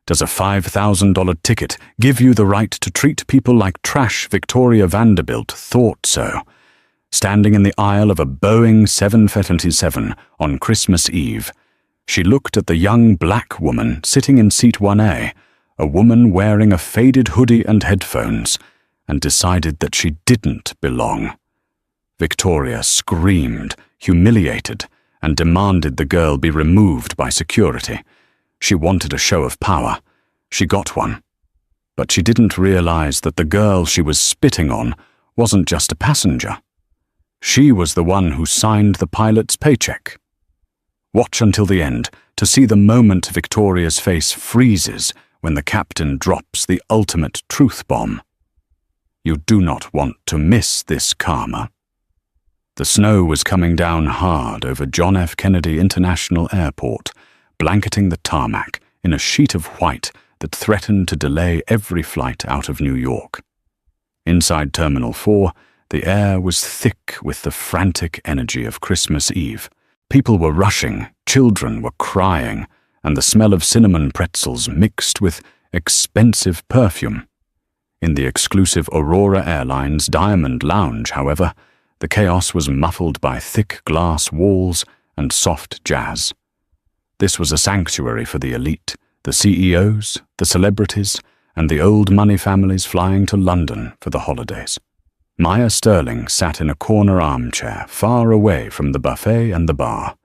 Does a $5,000 ticket give you the right to treat people like trash? Victoria Vanderbilt thought so. Standing in the aisle of a Boeing 747 on Christmas Eve, she looked at the young black woman sitting in seat 1A, a woman wearing a faded hoodie and headphones, and decided that she didn't belong. Victoria screamed, humiliated, and demanded the girl be removed by security. She wanted a show of power. She got one. But she didn't realize that the girl she was spitting on wasn't just a passenger. She was the one who signed the pilot's paycheck. Watch until the end to see the moment Victoria's face freezes when the captain drops the ultimate truth bomb. You do not want to miss this karma. The snow was coming down hard over John F. Kennedy International Airport, blanketing the tarmac in a sheet of white that threatened to delay every flight out of New York. Inside Terminal 4, the air was thick with the frantic energy of Christmas Eve. People were rushing, children were crying, and the smell of cinnamon pretzels mixed with expensive perfume. In the exclusive Aurora Airlines Diamond Lounge, however, the chaos was muffled by thick glass walls and soft jazz. This was a sanctuary for the elite, the CEOs, the celebrities, and the old money families flying to London for the holidays. Maya Sterling sat in a corner armchair far away from the buffet and the bar.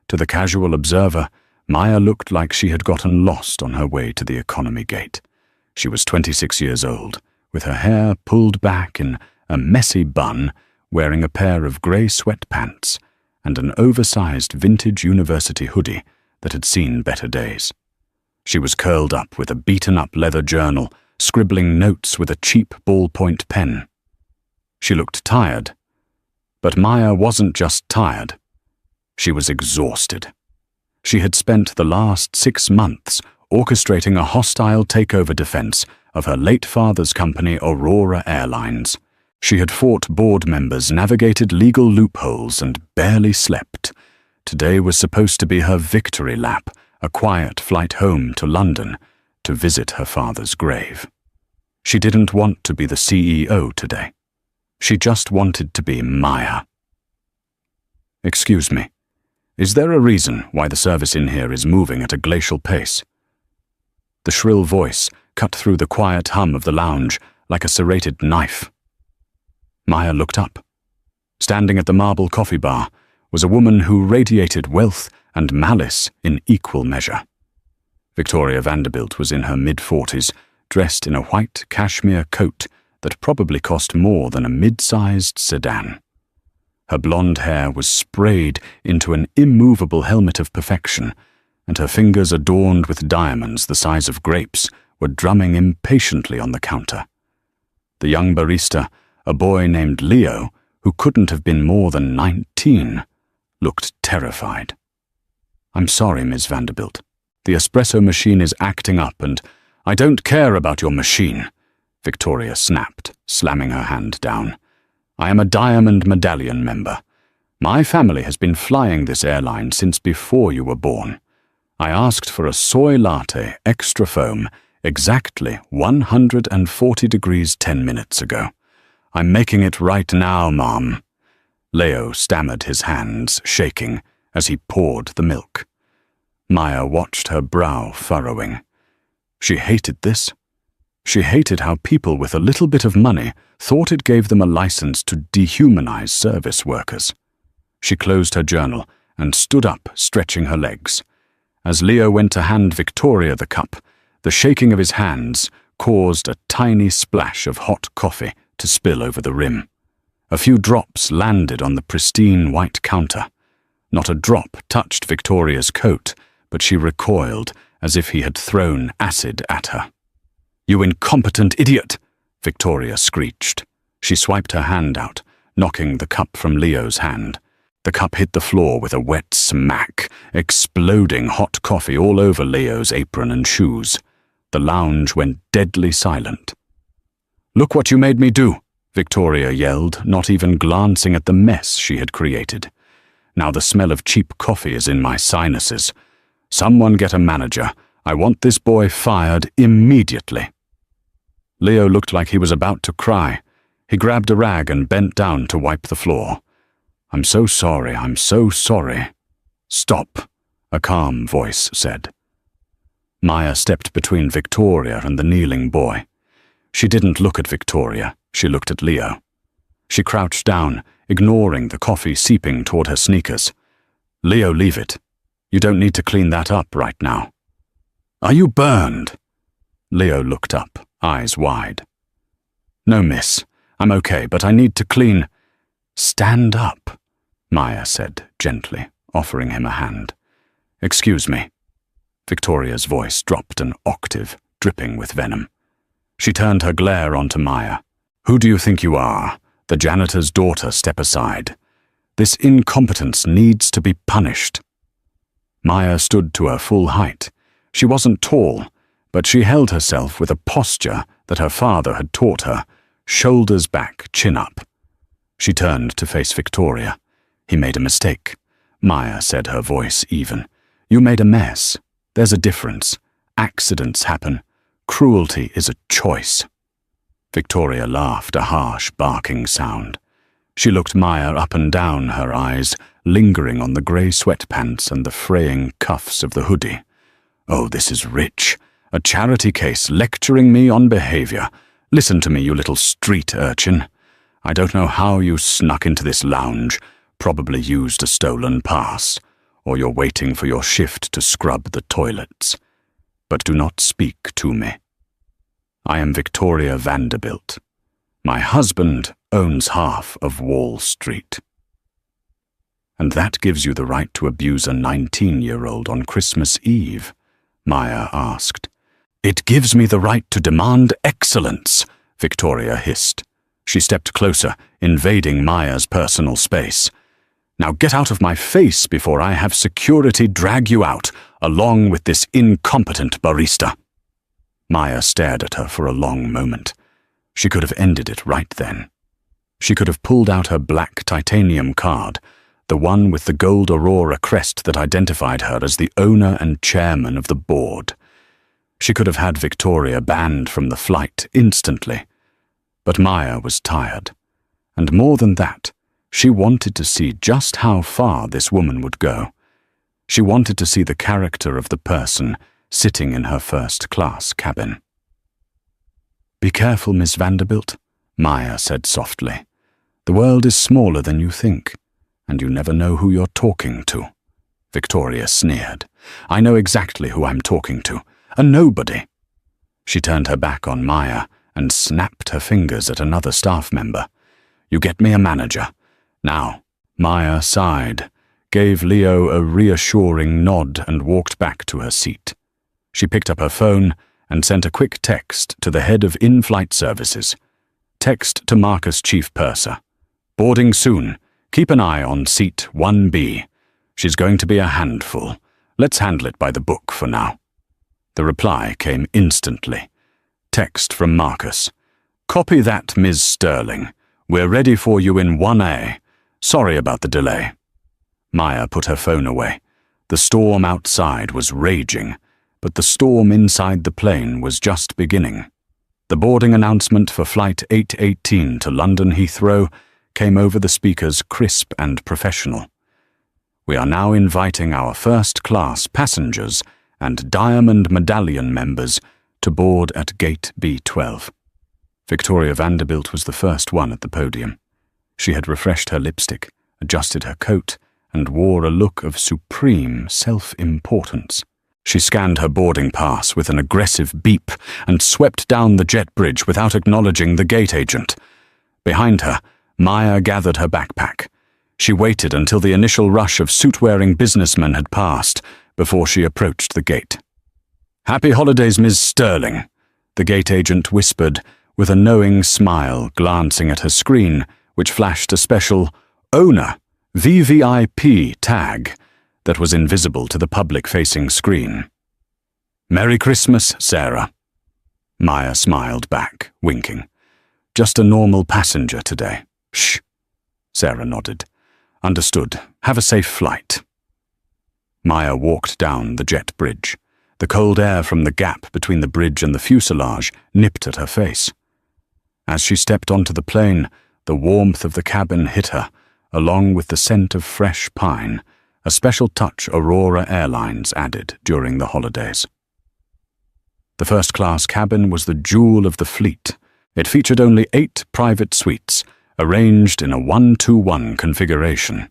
To the casual observer, Maya looked like she had gotten lost on her way to the economy gate. She was 26 years old, with her hair pulled back in a messy bun, wearing a pair of grey sweatpants and an oversized vintage university hoodie that had seen better days. She was curled up with a beaten-up leather journal, scribbling notes with a cheap ballpoint pen. She looked tired, but Maya wasn't just tired. She was exhausted. She had spent the last 6 months orchestrating a hostile takeover defense of her late father's company, Aurora Airlines. She had fought board members, navigated legal loopholes, and barely slept. Today was supposed to be her victory lap, a quiet flight home to London to visit her father's grave. She didn't want to be the CEO today. She just wanted to be Maya. "Excuse me, is there a reason why the service in here is moving at a glacial pace?" The shrill voice cut through the quiet hum of the lounge like a serrated knife. Maya looked up. Standing at the marble coffee bar was a woman who radiated wealth and malice in equal measure. Victoria Vanderbilt was in her mid-40s, dressed in a white cashmere coat that probably cost more than a mid-sized sedan. Her blonde hair was sprayed into an immovable helmet of perfection, and her fingers adorned with diamonds the size of grapes were drumming impatiently on the counter. The young barista, a boy named Leo, who couldn't have been more than 19, looked terrified. "I'm sorry, Miss Vanderbilt. The espresso machine is acting up, and I don't care about your machine," Victoria snapped, slamming her hand down. "I am a Diamond Medallion member. My family has been flying this airline since before you were born. I asked for a soy latte, extra foam, exactly 140 degrees 10 minutes ago. I'm making it right now, Mom." Leo stammered, his hands shaking as he poured the milk. Maya watched her brow furrowing. She hated this. She hated how people with a little bit of money thought it gave them a license to dehumanize service workers. She closed her journal and stood up, stretching her legs. As Leo went to hand Victoria the cup, the shaking of his hands caused a tiny splash of hot coffee to spill over the rim. A few drops landed on the pristine white counter. Not a drop touched Victoria's coat, but she recoiled as if he had thrown acid at her. "You incompetent idiot!" Victoria screeched. She swiped her hand out, knocking the cup from Leo's hand. The cup hit the floor with a wet smack, exploding hot coffee all over Leo's apron and shoes. The lounge went deadly silent. "Look what you made me do!" Victoria yelled, not even glancing at the mess she had created. "Now the smell of cheap coffee is in my sinuses. Someone get a manager. I want this boy fired immediately." Leo looked like he was about to cry. He grabbed a rag and bent down to wipe the floor. "I'm so sorry, I'm so sorry." "Stop," a calm voice said. Maya stepped between Victoria and the kneeling boy. She didn't look at Victoria, she looked at Leo. She crouched down, ignoring the coffee seeping toward her sneakers. "Leo, leave it. You don't need to clean that up right now." "Are you burned?" Leo looked up, eyes wide. "No, miss. I'm okay, but I need to clean." "Stand up," Maya said gently, offering him a hand. "Excuse me." Victoria's voice dropped an octave, dripping with venom. She turned her glare onto Maya. "Who do you think you are? The janitor's daughter, step aside. This incompetence needs to be punished." Maya stood to her full height. She wasn't tall, but she held herself with a posture that her father had taught her, shoulders back, chin up. She turned to face Victoria. "He made a mistake," Maya said, her voice even. "You made a mess. There's a difference. Accidents happen. Cruelty is a choice." Victoria laughed, a harsh, barking sound. She looked Maya up and down, her eyes lingering on the grey sweatpants and the fraying cuffs of the hoodie. "Oh, this is rich. A charity case lecturing me on behaviour. Listen to me, you little street urchin. I don't know how you snuck into this lounge, probably used a stolen pass, or you're waiting for your shift to scrub the toilets. But do not speak to me. I am Victoria Vanderbilt. My husband owns half of Wall Street." "And that gives you the right to abuse a 19-year-old on Christmas Eve?" Maya asked. "It gives me the right to demand excellence," Victoria hissed. She stepped closer, invading Maya's personal space. "Now get out of my face before I have security drag you out, along with this incompetent barista." Maya stared at her for a long moment. She could have ended it right then. She could have pulled out her black titanium card, the one with the gold aurora crest that identified her as the owner and chairman of the board. She could have had Victoria banned from the flight instantly. But Maya was tired. And more than that, she wanted to see just how far this woman would go. She wanted to see the character of the person sitting in her first-class cabin. "Be careful, Miss Vanderbilt," Maya said softly. "The world is smaller than you think, and you never know who you're talking to." Victoria sneered. "I know exactly who I'm talking to. A nobody." She turned her back on Maya and snapped her fingers at another staff member. "You get me a manager. Now." Maya sighed, gave Leo a reassuring nod and walked back to her seat. She picked up her phone and sent a quick text to the head of in-flight services. Text to Marcus Chief Purser. "Boarding soon. Keep an eye on seat 1B. She's going to be a handful. Let's handle it by the book for now." The reply came instantly. Text from Marcus. "Copy that, Ms. Sterling. We're ready for you in 1A. Sorry about the delay." Maya put her phone away. The storm outside was raging, but the storm inside the plane was just beginning. The boarding announcement for Flight 818 to London Heathrow came over the speakers crisp and professional. "We are now inviting our first-class passengers and Diamond Medallion members to board at Gate B12. Victoria Vanderbilt was the first one at the podium. She had refreshed her lipstick, adjusted her coat, and wore a look of supreme self-importance. She scanned her boarding pass with an aggressive beep and swept down the jet bridge without acknowledging the gate agent. Behind her, Maya gathered her backpack. She waited until the initial rush of suit-wearing businessmen had passed before she approached the gate. "Happy holidays, Ms. Sterling," the gate agent whispered, with a knowing smile glancing at her screen, which flashed a special Owner VVIP tag that was invisible to the public-facing screen. "Merry Christmas, Sarah." Maya smiled back, winking. "Just a normal passenger today." "Shh." Sarah nodded. "Understood. Have a safe flight." Maya walked down the jet bridge. The cold air from the gap between the bridge and the fuselage nipped at her face. As she stepped onto the plane, the warmth of the cabin hit her, along with the scent of fresh pine, a special touch Aurora Airlines added during the holidays. The first-class cabin was the jewel of the fleet. It featured only 8 private suites, arranged in a 1-2-1 configuration.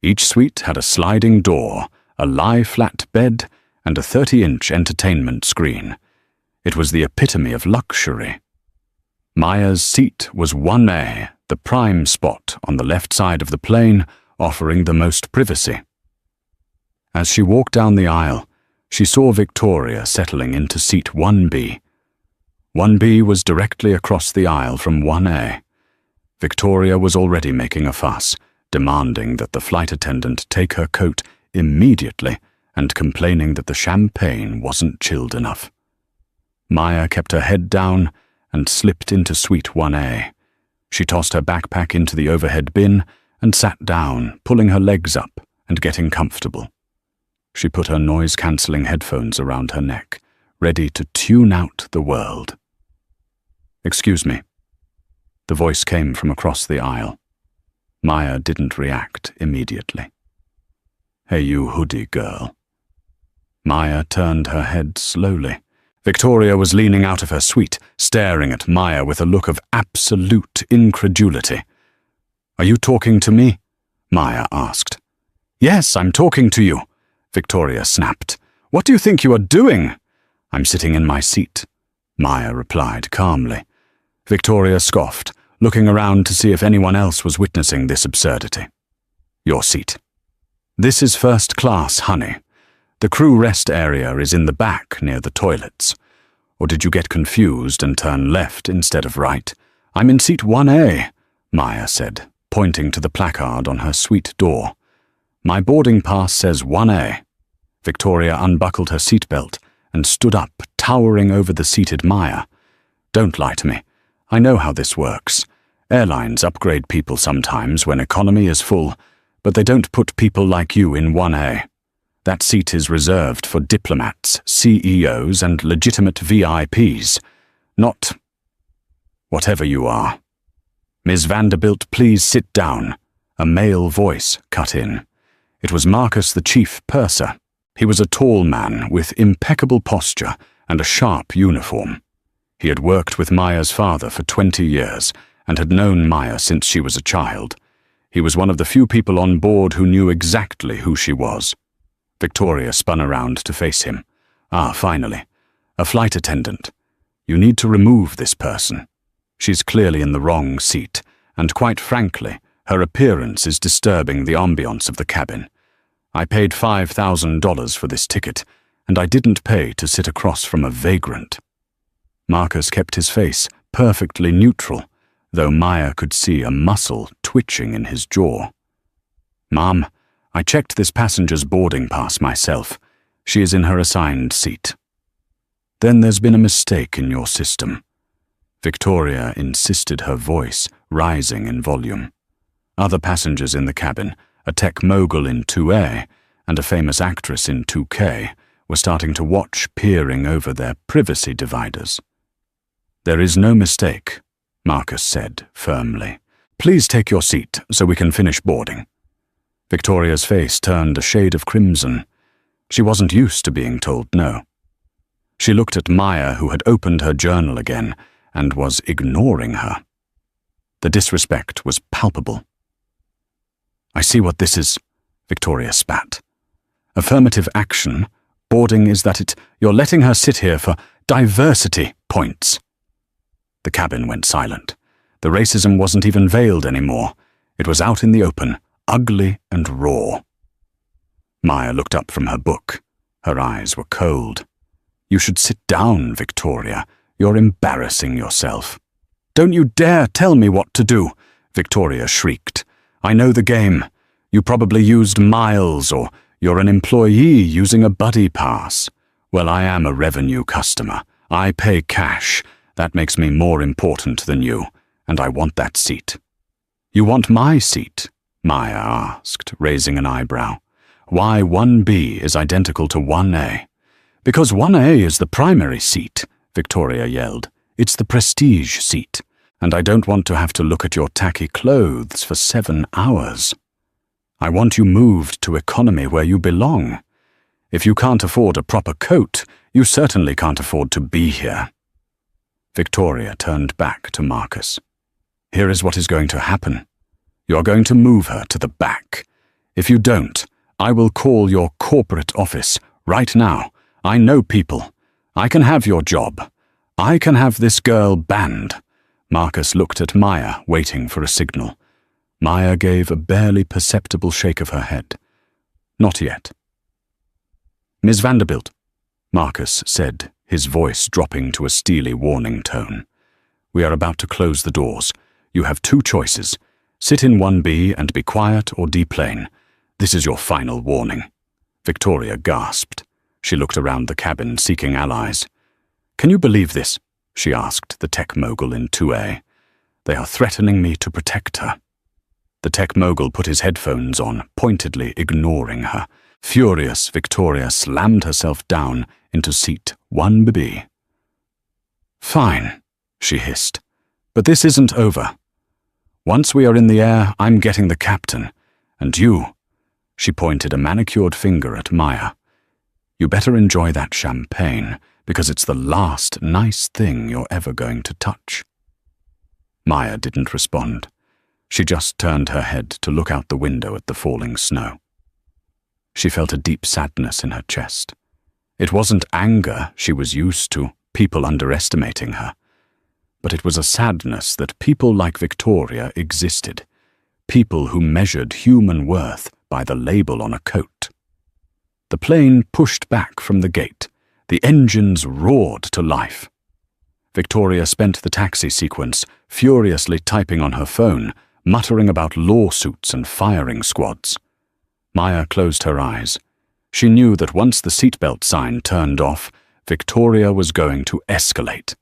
Each suite had a sliding door, a lie-flat bed, and a 30-inch entertainment screen. It was the epitome of luxury. Maya's seat was 1A, the prime spot on the left side of the plane, offering the most privacy. As she walked down the aisle, she saw Victoria settling into seat 1B. 1B was directly across the aisle from 1A. Victoria was already making a fuss, demanding that the flight attendant take her coat immediately and complaining that the champagne wasn't chilled enough. Maya kept her head down and slipped into suite 1A. She tossed her backpack into the overhead bin and sat down, pulling her legs up and getting comfortable. She put her noise-cancelling headphones around her neck, ready to tune out the world. "Excuse me." The voice came from across the aisle. Maya didn't react immediately. "Hey, you hoodie girl." Maya turned her head slowly. Victoria was leaning out of her suite, staring at Maya with a look of absolute incredulity. "Are you talking to me?" Maya asked. "Yes, I'm talking to you," Victoria snapped. "What do you think you are doing?" "I'm sitting in my seat," Maya replied calmly. Victoria scoffed, looking around to see if anyone else was witnessing this absurdity. "Your seat." "This is first class, honey. The crew rest area is in the back near the toilets. Or did you get confused and turn left instead of right? I'm in seat 1A, Maya said, pointing to the placard on her suite door. My boarding pass says 1A. Victoria unbuckled her seatbelt and stood up, towering over the seated Maya. Don't lie to me. I know how this works. Airlines upgrade people sometimes when economy is full, but they don't put people like you in 1A. That seat is reserved for diplomats, CEOs, and legitimate VIPs, not whatever you are. Ms. Vanderbilt, please sit down. A male voice cut in. It was Marcus, the chief purser. He was a tall man with impeccable posture and a sharp uniform. He had worked with Maya's father for 20 years and had known Maya since she was a child. He was one of the few people on board who knew exactly who she was. Victoria spun around to face him. Ah, finally. A flight attendant. You need to remove this person. She's clearly in the wrong seat, and quite frankly, her appearance is disturbing the ambiance of the cabin. I paid $5,000 for this ticket, and I didn't pay to sit across from a vagrant. Marcus kept his face perfectly neutral, though Maya could see a muscle twitching in his jaw. Ma'am, I checked this passenger's boarding pass myself. She is in her assigned seat. Then there's been a mistake in your system. Victoria insisted, her voice rising in volume. Other passengers in the cabin, a tech mogul in 2A and a famous actress in 2K, were starting to watch, peering over their privacy dividers. There is no mistake, Marcus said firmly. Please take your seat so we can finish boarding. Victoria's face turned a shade of crimson. She wasn't used to being told no. She looked at Maya, who had opened her journal again and was ignoring her. The disrespect was palpable. I see what this is, Victoria spat. Affirmative action, boarding is that you're letting her sit here for diversity points. The cabin went silent. The racism wasn't even veiled anymore. It was out in the open, ugly and raw. Maya looked up from her book. Her eyes were cold. You should sit down, Victoria. You're embarrassing yourself. Don't you dare tell me what to do, Victoria shrieked. I know the game. You probably used miles, or you're an employee using a buddy pass. Well, I am a revenue customer. I pay cash. That makes me more important than you, and I want that seat. You want my seat? Maya asked, raising an eyebrow. Why 1B is identical to 1A? Because 1A is the primary seat, Victoria yelled. It's the prestige seat, and I don't want to have to look at your tacky clothes for 7 hours. I want you moved to economy where you belong. If you can't afford a proper coat, you certainly can't afford to be here. Victoria turned back to Marcus. Here is what is going to happen. You are going to move her to the back. If you don't, I will call your corporate office right now. I know people. I can have your job. I can have this girl banned. Marcus looked at Maya, waiting for a signal. Maya gave a barely perceptible shake of her head. Not yet. Miss Vanderbilt, Marcus said, his voice dropping to a steely warning tone. We are about to close the doors. You have 2 choices. Sit in 1B and be quiet or deplane. This is your final warning. Victoria gasped. She looked around the cabin, seeking allies. Can you believe this? She asked the tech mogul in 2A. They are threatening me to protect her. The tech mogul put his headphones on, pointedly ignoring her. Furious, Victoria slammed herself down into seat 1B. Fine, she hissed. But this isn't over. Once we are in the air, I'm getting the captain. And you, she pointed a manicured finger at Maya. You better enjoy that champagne, because it's the last nice thing you're ever going to touch. Maya didn't respond. She just turned her head to look out the window at the falling snow. She felt a deep sadness in her chest. It wasn't anger she was used to, people underestimating her. But it was a sadness that people like Victoria existed, people who measured human worth by the label on a coat. The plane pushed back from the gate. The engines roared to life. Victoria spent the taxi sequence furiously typing on her phone, muttering about lawsuits and firing squads. Maya closed her eyes. She knew that once the seatbelt sign turned off, Victoria was going to escalate.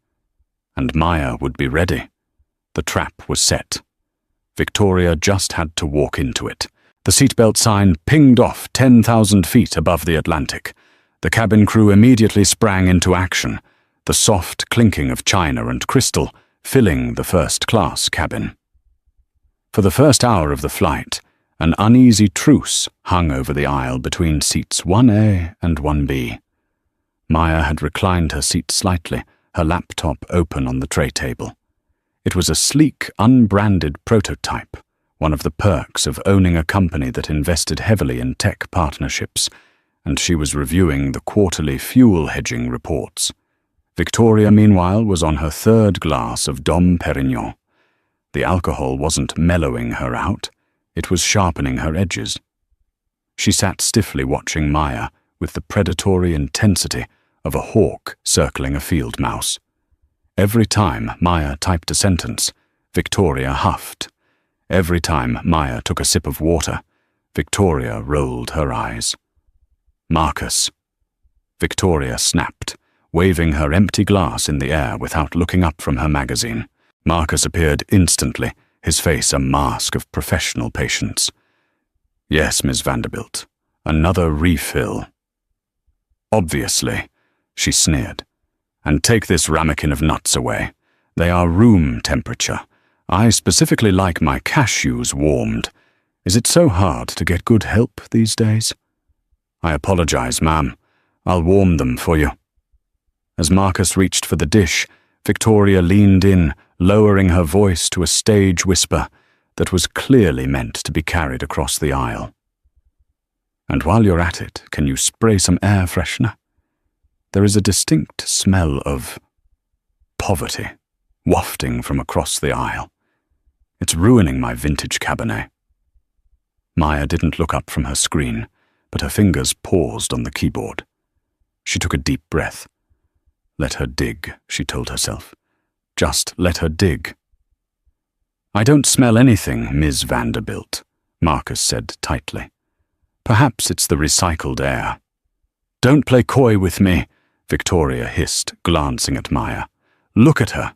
And Maya would be ready. The trap was set. Victoria just had to walk into it. The seatbelt sign pinged off 10,000 feet above the Atlantic. The cabin crew immediately sprang into action, the soft clinking of china and crystal filling the first-class cabin. For the first hour of the flight, an uneasy truce hung over the aisle between seats 1A and 1B. Maya had reclined her seat slightly, her laptop open on the tray table. It was a sleek, unbranded prototype, one of the perks of owning a company that invested heavily in tech partnerships, and she was reviewing the quarterly fuel hedging reports. Victoria, meanwhile, was on her 3rd glass of Dom Perignon. The alcohol wasn't mellowing her out, it was sharpening her edges. She sat stiffly watching Maya with the predatory intensity of a hawk circling a field mouse. Every time Maya typed a sentence, Victoria huffed. Every time Maya took a sip of water, Victoria rolled her eyes. Marcus. Victoria snapped, waving her empty glass in the air without looking up from her magazine. Marcus appeared instantly, his face a mask of professional patience. Yes, Miss Vanderbilt. Another refill. Obviously, she sneered. And take this ramekin of nuts away. They are room temperature. I specifically like my cashews warmed. Is it so hard to get good help these days? I apologize, ma'am. I'll warm them for you. As Marcus reached for the dish, Victoria leaned in, lowering her voice to a stage whisper that was clearly meant to be carried across the aisle. And while you're at it, can you spray some air freshener? There is a distinct smell of poverty wafting from across the aisle. It's ruining my vintage Cabernet. Maya didn't look up from her screen, but her fingers paused on the keyboard. She took a deep breath. Let her dig, she told herself. Just let her dig. I don't smell anything, Ms. Vanderbilt, Marcus said tightly. Perhaps it's the recycled air. Don't play coy with me, Victoria hissed, glancing at Maya. Look at her.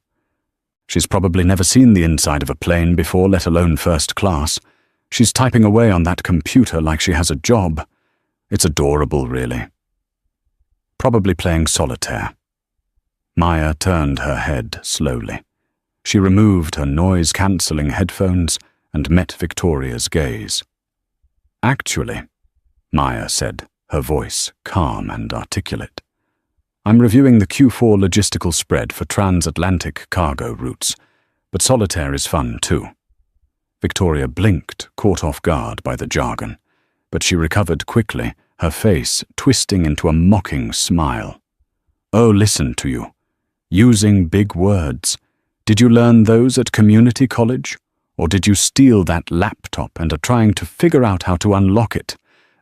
She's probably never seen the inside of a plane before, let alone first class. She's typing away on that computer like she has a job. It's adorable, really. Probably playing solitaire. Maya turned her head slowly. She removed her noise-cancelling headphones and met Victoria's gaze. "Actually," Maya said, her voice calm and articulate, "I'm reviewing the Q4 logistical spread for transatlantic cargo routes, but solitaire is fun too." Victoria blinked, caught off guard by the jargon, but she recovered quickly, her face twisting into a mocking smile. "Oh, listen to you. Using big words. Did you learn those at community college? Or did you steal that laptop and are trying to figure out how to unlock it?"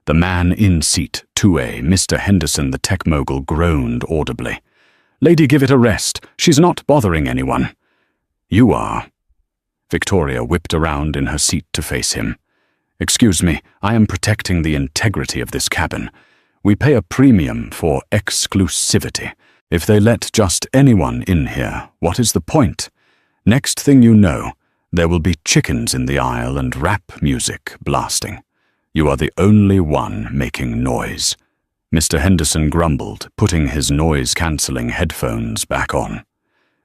The man in seat 2A, Mr. Henderson, the tech mogul, groaned audibly. "Lady, give it a rest. She's not bothering anyone." "You are." Victoria whipped around in her seat to face him. "Excuse me, I am protecting the integrity of this cabin. We pay a premium for exclusivity. If they let just anyone in here, what is the point? Next thing you know, there will be chickens in the aisle and rap music blasting. You are the only one making noise." Mr. Henderson grumbled, putting his noise-cancelling headphones back on.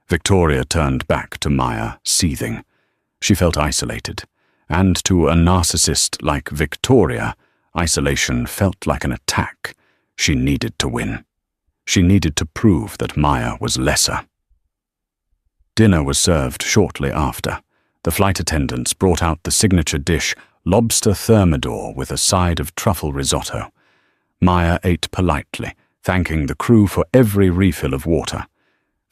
Victoria turned back to Maya, seething. She felt isolated, and to a narcissist like Victoria, isolation felt like an attack. She needed to win. She needed to prove that Maya was lesser. Dinner was served shortly after. The flight attendants brought out the signature dish, lobster thermidor with a side of truffle risotto. Maya ate politely, thanking the crew for every refill of water.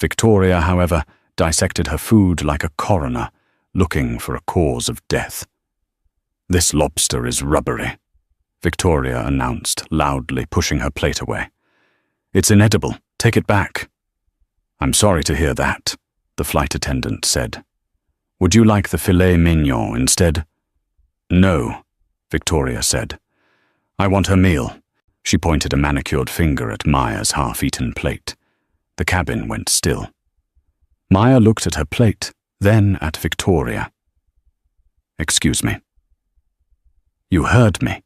Victoria, however, dissected her food like a coroner, looking for a cause of death. "This lobster is rubbery," Victoria announced, loudly pushing her plate away. "It's inedible. Take it back." "I'm sorry to hear that," the flight attendant said. "Would you like the filet mignon instead?" "No," Victoria said. "I want her meal." She pointed a manicured finger at Maya's half-eaten plate. The cabin went still. Maya looked at her plate, then at Victoria. "Excuse me." "You heard me,"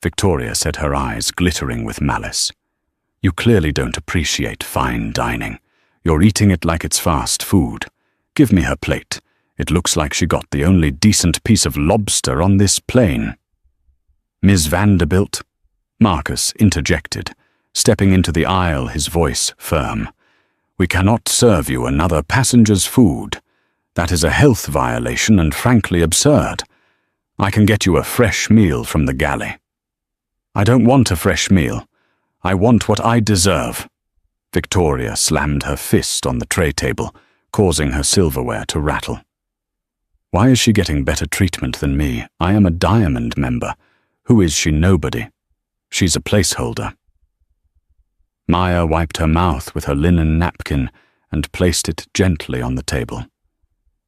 Victoria said, her eyes glittering with malice. "You clearly don't appreciate fine dining. You're eating it like it's fast food. Give me her plate. It looks like she got the only decent piece of lobster on this plane." "Ms. Vanderbilt," Marcus interjected, stepping into the aisle, his voice firm. "We cannot serve you another passenger's food. That is a health violation and frankly absurd. I can get you a fresh meal from the galley." "I don't want a fresh meal. I want what I deserve." Victoria slammed her fist on the tray table, causing her silverware to rattle. "Why is she getting better treatment than me? I am a Diamond member. Who is she? Nobody. She's a placeholder." Maya wiped her mouth with her linen napkin and placed it gently on the table.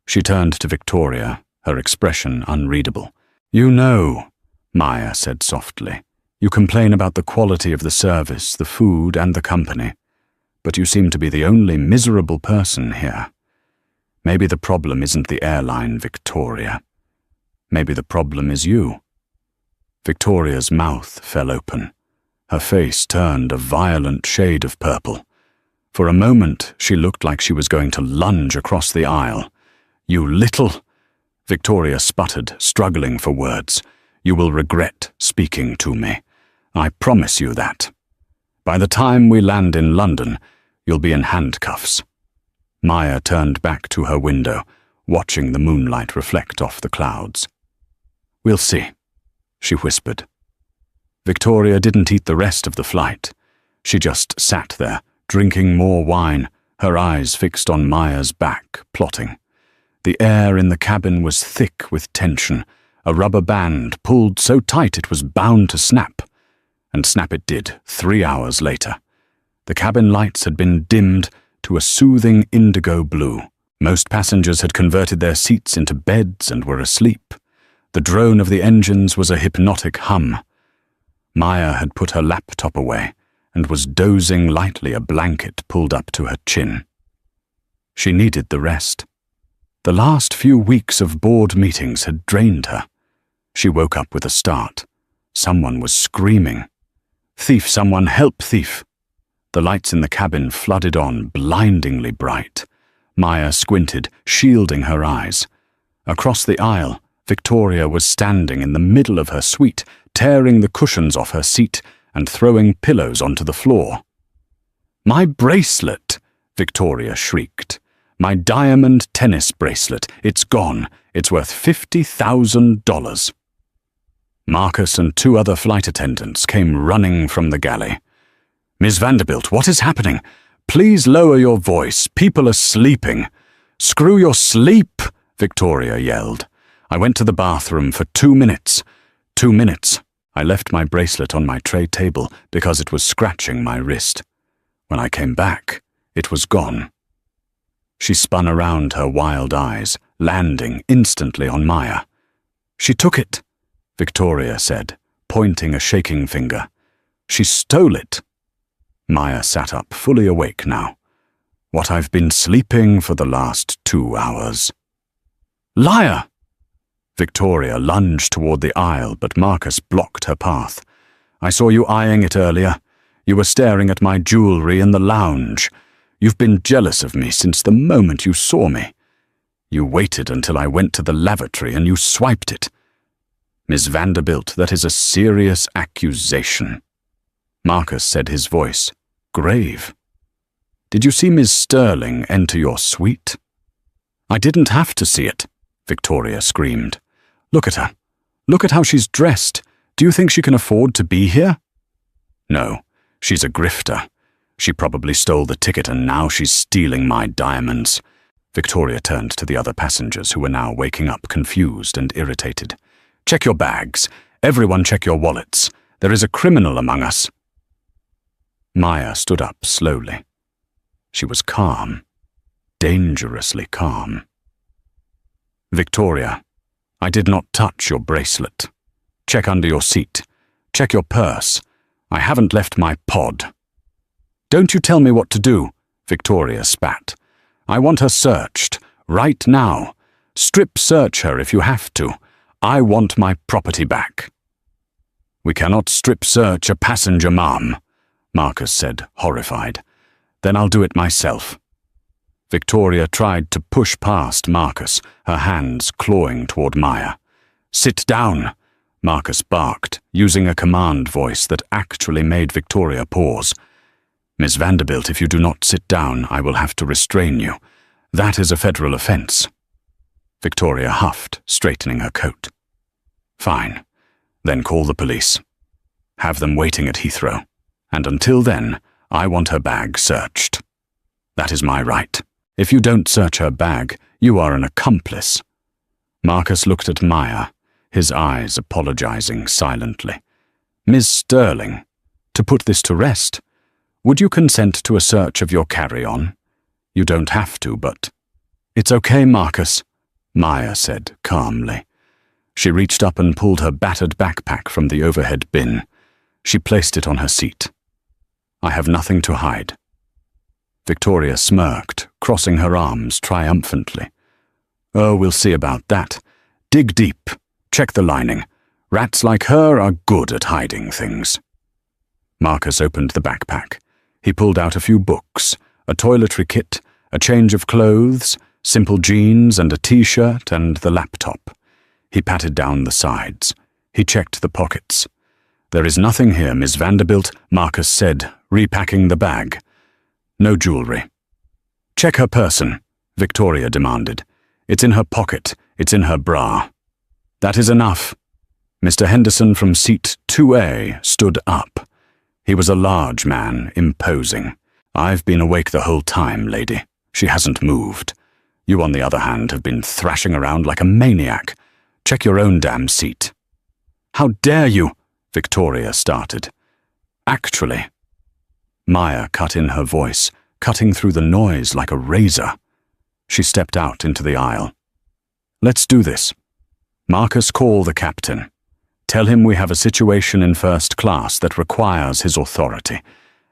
She turned to Victoria, her expression unreadable. "You know," Maya said softly, "you complain about the quality of the service, the food, and the company. But you seem to be the only miserable person here. Maybe the problem isn't the airline, Victoria. Maybe the problem is you." Victoria's mouth fell open. Her face turned a violent shade of purple. For a moment, she looked like she was going to lunge across the aisle. "You little—" Victoria sputtered, struggling for words. "You will regret speaking to me. I promise you that. By the time we land in London, you'll be in handcuffs." Maya turned back to her window, watching the moonlight reflect off the clouds. "We'll see," she whispered. Victoria didn't eat the rest of the flight. She just sat there, drinking more wine, her eyes fixed on Maya's back, plotting. The air in the cabin was thick with tension, a rubber band pulled so tight it was bound to snap. And snap it did, 3 hours later. The cabin lights had been dimmed to a soothing indigo blue. Most passengers had converted their seats into beds and were asleep. The drone of the engines was a hypnotic hum. Maya had put her laptop away and was dozing lightly, a blanket pulled up to her chin. She needed the rest. The last few weeks of board meetings had drained her. She woke up with a start. Someone was screaming. "Thief, someone help, thief!" The lights in the cabin flooded on, blindingly bright. Maya squinted, shielding her eyes. Across the aisle, Victoria was standing in the middle of her suite, tearing the cushions off her seat and throwing pillows onto the floor. "My bracelet!" Victoria shrieked. "My diamond tennis bracelet. It's gone. It's worth $50,000. Marcus and 2 other flight attendants came running from the galley. "Miss Vanderbilt, what is happening? Please lower your voice. People are sleeping." "Screw your sleep," Victoria yelled. "I went to the bathroom for 2 minutes. 2 minutes. I left my bracelet on my tray table because it was scratching my wrist. When I came back, it was gone." She spun around, her wild eyes, landing instantly on Maya. "She took it," Victoria said, pointing a shaking finger. "She stole it." Maya sat up, fully awake now. "What I've been sleeping for the last 2 hours." "Liar!" Victoria lunged toward the aisle, but Marcus blocked her path. "I saw you eyeing it earlier. You were staring at my jewelry in the lounge. You've been jealous of me since the moment you saw me. You waited until I went to the lavatory and you swiped it. Miss Vanderbilt, that is a serious accusation." Marcus said, his voice grave. "Did you see Miss Sterling enter your suite?" "I didn't have to see it," Victoria screamed. "Look at her. Look at how she's dressed. Do you think she can afford to be here?" "No, she's a grifter. She probably stole the ticket and now she's stealing my diamonds." Victoria turned to the other passengers who were now waking up, confused and irritated. "Check your bags. Everyone check your wallets. There is a criminal among us." Maya stood up slowly. She was calm, dangerously calm. "Victoria, I did not touch your bracelet. Check under your seat. Check your purse. I haven't left my pod." "Don't you tell me what to do," Victoria spat. "I want her searched, right now. Strip search her if you have to. I want my property back." "We cannot strip search a passenger, ma'am," Marcus said, horrified. "Then I'll do it myself." Victoria tried to push past Marcus, her hands clawing toward Maya. "Sit down," Marcus barked, using a command voice that actually made Victoria pause. "Miss Vanderbilt, if you do not sit down, I will have to restrain you. That is a federal offense." Victoria huffed, straightening her coat. "Fine. Then call the police. Have them waiting at Heathrow. And until then, I want her bag searched. That is my right. If you don't search her bag, you are an accomplice." Marcus looked at Maya, his eyes apologizing silently. "Ms. Sterling, to put this to rest, would you consent to a search of your carry-on? You don't have to, but—" "It's okay, Marcus," Maya said calmly. She reached up and pulled her battered backpack from the overhead bin. She placed it on her seat. "I have nothing to hide." Victoria smirked, crossing her arms triumphantly. "Oh, we'll see about that. Dig deep. Check the lining. Rats like her are good at hiding things." Marcus opened the backpack. He pulled out a few books, a toiletry kit, a change of clothes, simple jeans and a t-shirt, and the laptop. He patted down the sides. He checked the pockets. "There is nothing here, Miss Vanderbilt," Marcus said, repacking the bag. "No jewelry." "Check her person," Victoria demanded. "It's in her pocket. It's in her bra." "That is enough." Mr. Henderson from seat 2A stood up. He was a large man, imposing. "I've been awake the whole time, lady. She hasn't moved. You, on the other hand, have been thrashing around like a maniac. Check your own damn seat." "How dare you?" Victoria started. "Actually—" Maya cut in her voice, cutting through the noise like a razor. She stepped out into the aisle. "Let's do this. Marcus, call the captain. Tell him we have a situation in first class that requires his authority,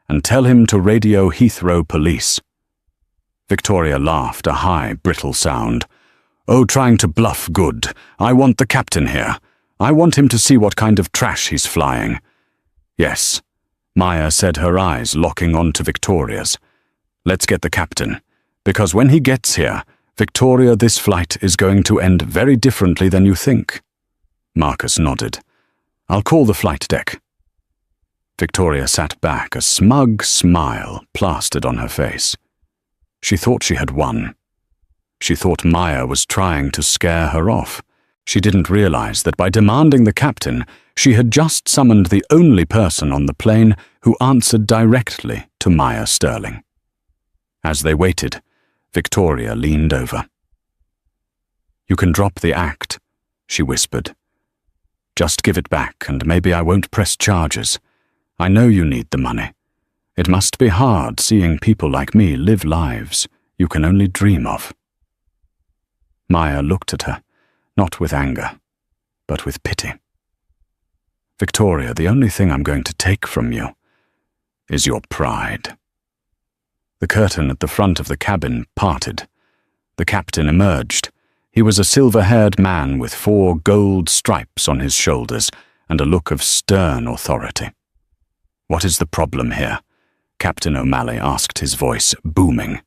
and tell him to radio Heathrow police." Victoria laughed, a high, brittle sound. "Oh, trying to bluff good. I want the captain here. I want him to see what kind of trash he's flying." "Yes, Maya said, her eyes locking onto Victoria's. Let's get the captain, because when he gets here, Victoria, this flight is going to end very differently than you think. Marcus nodded. I'll call the flight deck. Victoria sat back, a smug smile plastered on her face. She thought she had won. She thought Maya was trying to scare her off. She didn't realize that by demanding the captain, she had just summoned the only person on the plane who answered directly to Maya Sterling. As they waited, Victoria leaned over. You can drop the act, she whispered. Just give it back and maybe I won't press charges. I know you need the money. It must be hard seeing people like me live lives you can only dream of. Maya looked at her, not with anger, but with pity. Victoria, the only thing I'm going to take from you is your pride. The curtain at the front of the cabin parted. The captain emerged. He was a silver-haired man with 4 gold stripes on his shoulders and a look of stern authority. What is the problem here? Captain O'Malley asked, his voice booming.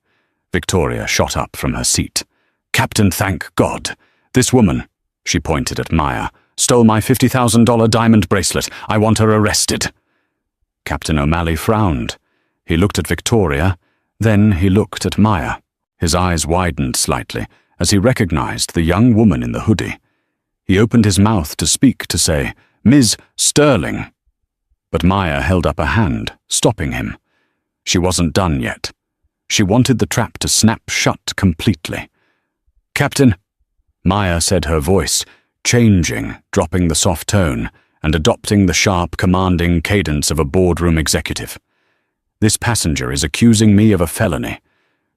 Victoria shot up from her seat. Captain, thank God. This woman, she pointed at Maya, stole my $50,000 diamond bracelet. I want her arrested. Captain O'Malley frowned. He looked at Victoria, then he looked at Maya. His eyes widened slightly as he recognized the young woman in the hoodie. He opened his mouth to speak, to say, Ms. Sterling. But Maya held up a hand, stopping him. She wasn't done yet. She wanted the trap to snap shut completely. Captain, Maya said, her voice changing, dropping the soft tone and adopting the sharp, commanding cadence of a boardroom executive. This passenger is accusing me of a felony.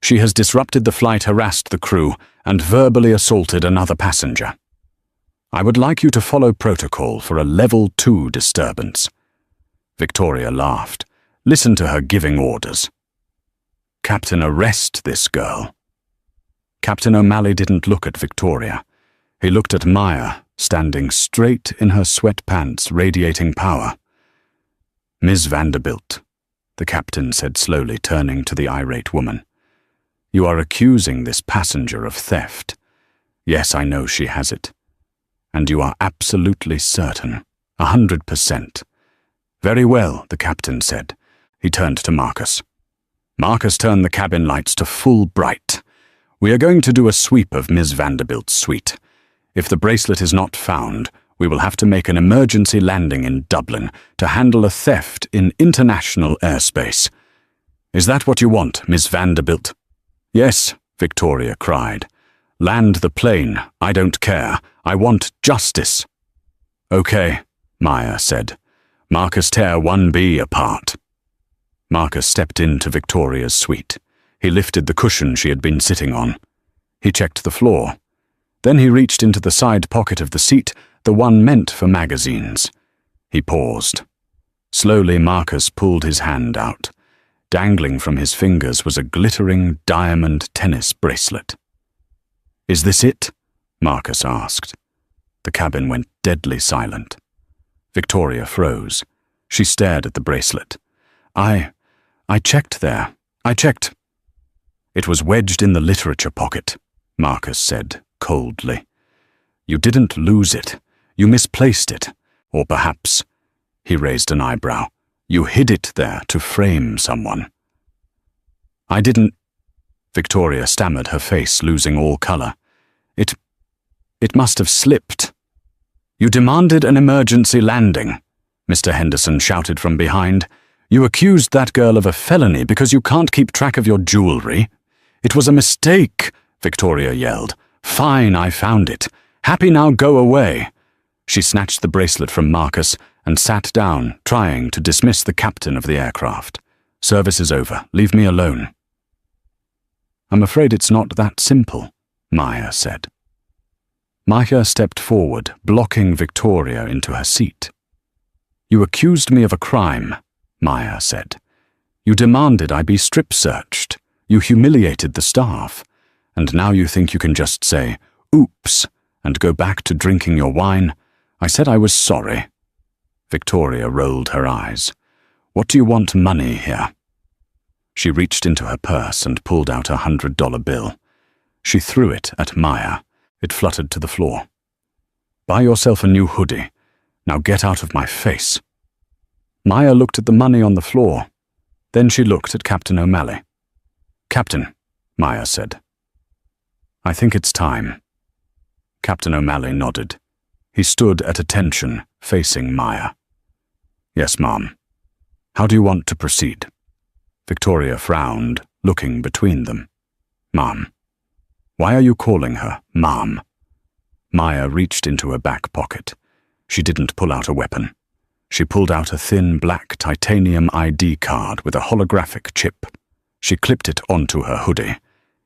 She has disrupted the flight, harassed the crew, and verbally assaulted another passenger. I would like you to follow protocol for a level 2 disturbance. Victoria laughed. Listen to her giving orders. Captain, arrest this girl. Captain O'Malley didn't look at Victoria. He looked at Maya, standing straight in her sweatpants, radiating power. Miss Vanderbilt, the captain said slowly, turning to the irate woman. You are accusing this passenger of theft. Yes, I know she has it. And you are absolutely certain, 100%. Very well, the captain said. He turned to Marcus. Marcus, turned the cabin lights to full bright. We are going to do a sweep of Miss Vanderbilt's suite. If the bracelet is not found, we will have to make an emergency landing in Dublin to handle a theft in international airspace. Is that what you want, Miss Vanderbilt? Yes, Victoria cried. Land the plane. I don't care. I want justice. Okay, Maya said. Marcus, tear 1B apart. Marcus stepped into Victoria's suite. He lifted the cushion she had been sitting on. He checked the floor. Then he reached into the side pocket of the seat, the one meant for magazines. He paused. Slowly, Marcus pulled his hand out. Dangling from his fingers was a glittering diamond tennis bracelet. Is this it? Marcus asked. The cabin went deadly silent. Victoria froze. She stared at the bracelet. I checked there. I checked. It was wedged in the literature pocket, Marcus said coldly. You didn't lose it. You misplaced it. Or perhaps, he raised an eyebrow, you hid it there to frame someone. I didn't, Victoria stammered, her face losing all color. It must have slipped. You demanded an emergency landing, Mr. Henderson shouted from behind. You accused that girl of a felony because you can't keep track of your jewelry. It was a mistake, Victoria yelled. Fine, I found it. Happy now, go away. She snatched the bracelet from Marcus and sat down, trying to dismiss the captain of the aircraft. Service is over. Leave me alone. I'm afraid it's not that simple, Maya said. Maya stepped forward, blocking Victoria into her seat. You accused me of a crime, Maya said. You demanded I be strip-searched. You humiliated the staff. And now you think you can just say, oops, and go back to drinking your wine. I said I was sorry. Victoria rolled her eyes. What do you want money here?" She reached into her purse and pulled out $100 bill. She threw it at Maya. It fluttered to the floor. "Buy yourself a new hoodie. Now get out of my face." Maya looked at the money on the floor. Then she looked at Captain O'Malley. "Captain," Maya said. "I think it's time." Captain O'Malley nodded. He stood at attention, facing Maya. "Yes, ma'am. How do you want to proceed?" Victoria frowned, looking between them. "Ma'am. Why are you calling her ma'am?" Maya reached into her back pocket. She didn't pull out a weapon. She pulled out a thin black titanium ID card with a holographic chip. She clipped it onto her hoodie.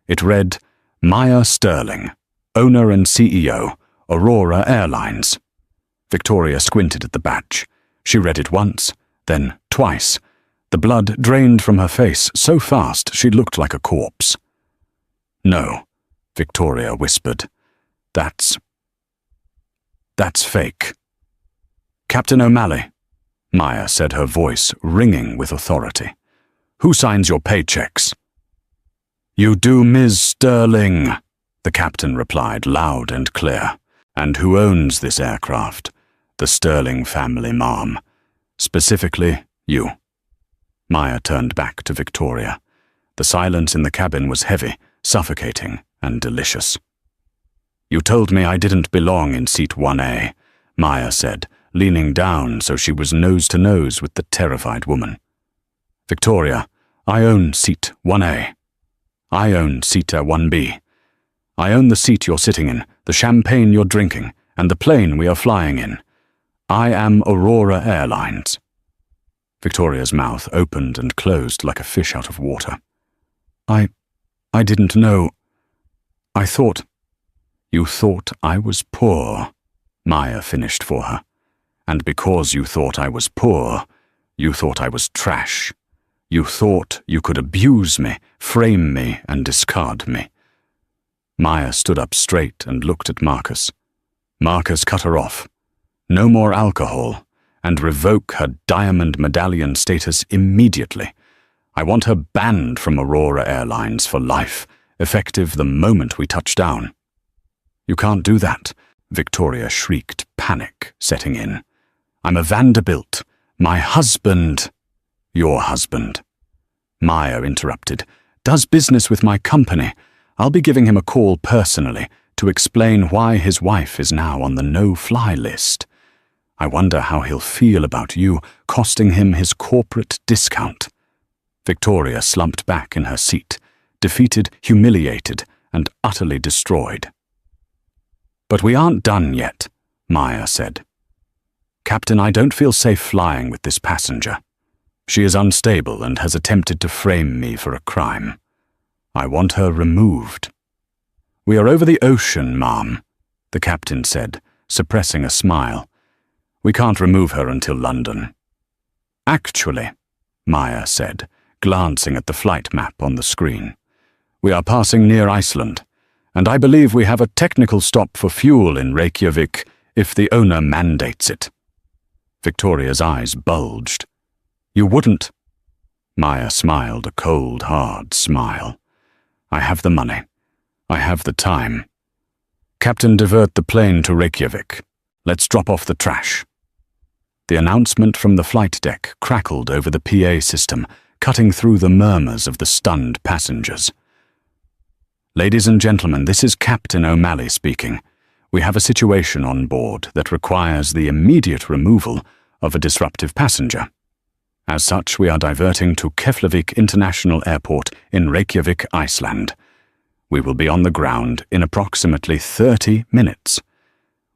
It read, "Maya Sterling, owner and CEO, Aurora Airlines." Victoria squinted at the badge. She read it once, then twice. The blood drained from her face so fast she looked like a corpse. "No," Victoria whispered. That's fake." "Captain O'Malley," Maya said, her voice ringing with authority. "Who signs your paychecks?" "You do, Ms. Sterling," the captain replied loud and clear. "And who owns this aircraft? The Sterling family, ma'am. Specifically, you." Maya turned back to Victoria. The silence in the cabin was heavy, suffocating, and delicious. "You told me I didn't belong in seat 1A, Maya said, leaning down so she was nose to nose with the terrified woman. "Victoria, I own seat 1A. I own seat 1B. I own the seat you're sitting in, the champagne you're drinking, and the plane we are flying in. I am Aurora Airlines." Victoria's mouth opened and closed like a fish out of water. I didn't know. I thought—" "You thought I was poor," Maya finished for her. "And because you thought I was poor, you thought I was trash. You thought you could abuse me, frame me, and discard me." Maya stood up straight and looked at Marcus. Marcus cut her off. No more alcohol, and revoke her diamond medallion status immediately. I want her banned from Aurora Airlines for life, effective the moment we touch down. "You can't do that," Victoria shrieked, panic setting in. "I'm a Vanderbilt. My husband—" "Your husband," Maya interrupted, "does business with my company. I'll be giving him a call personally to explain why his wife is now on the no-fly list. I wonder how he'll feel about you costing him his corporate discount." Victoria slumped back in her seat, defeated, humiliated, and utterly destroyed. "But we aren't done yet," Maya said. "Captain, I don't feel safe flying with this passenger. She is unstable and has attempted to frame me for a crime. I want her removed." "We are over the ocean, ma'am," the captain said, suppressing a smile. "We can't remove her until London." "Actually," Maya said, glancing at the flight map on the screen, "we are passing near Iceland, and I believe we have a technical stop for fuel in Reykjavik if the owner mandates it." Victoria's eyes bulged. "You wouldn't—" Maya smiled a cold, hard smile. "I have the money. I have the time. Captain, divert the plane to Reykjavik. Let's drop off the trash." The announcement from the flight deck crackled over the PA system, cutting through the murmurs of the stunned passengers. "Ladies and gentlemen, this is Captain O'Malley speaking. We have a situation on board that requires the immediate removal of a disruptive passenger. As such, we are diverting to Keflavik International Airport in Reykjavik, Iceland. We will be on the ground in approximately 30 minutes.